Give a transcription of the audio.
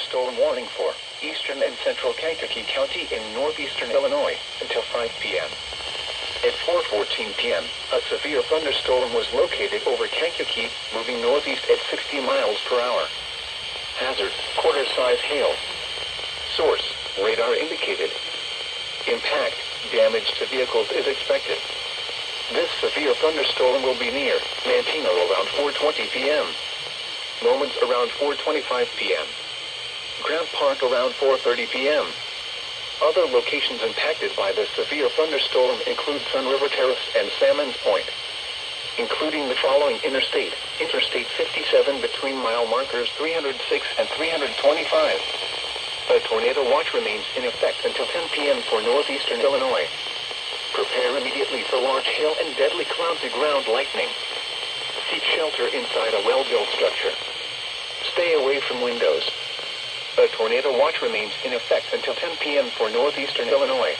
thunderstorm warning for eastern and central Kankakee County in northeastern Illinois until 5 p.m. At 4:14 p.m., a severe thunderstorm was located over Kankakee, moving northeast at 60 miles per hour. Hazard, quarter-size hail. Source, radar indicated. Impact, damage to vehicles is expected. This severe thunderstorm will be near Manteno around 4:20 p.m. Moments around 4:25 p.m. Grant Park around 4:30 p.m. Other locations impacted by this severe thunderstorm include Sun River Terrace and Salmons Point, including the following Interstate 57 between mile markers 306 and 325. A tornado watch remains in effect until 10 p.m. for northeastern Illinois. Prepare immediately for large hail and deadly cloud-to-ground lightning. Seek shelter inside a well-built structure. Stay away from windows. A tornado watch remains in effect until 10 p.m. for northeastern Illinois.